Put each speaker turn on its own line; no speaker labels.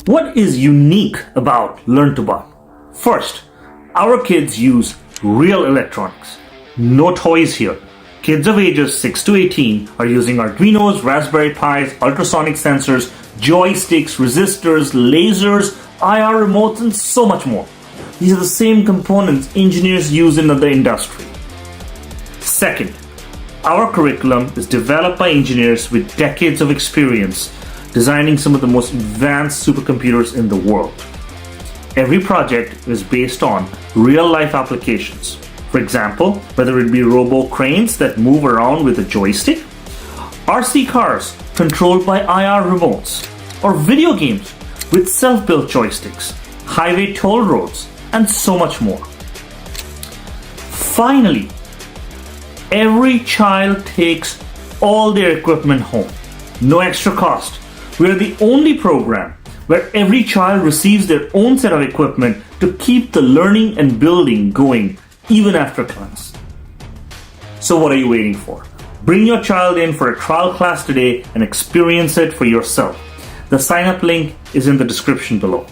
What is unique about LearnToBot? First, our kids use real electronics. No toys here. Kids of ages 6 to 18 are using Arduinos, Raspberry Pis, ultrasonic sensors, joysticks, resistors, lasers, IR remotes, and so much more. These are the same components engineers use in other industry. Second, our curriculum is developed by engineers with decades of experience designing some of the most advanced supercomputers in the world. Every project is based on real-life applications. For example, whether it be Robo Cranes that move around with a joystick, RC cars controlled by IR remotes, or video games with self-built joysticks, highway toll roads, and so much more. Finally, every child takes all their equipment home. No extra cost. We are the only program where every child receives their own set of equipment to keep the learning and building going even after class. So what are you waiting for? Bring your child in for a trial class today and experience it for yourself. The sign-up link is in the description below.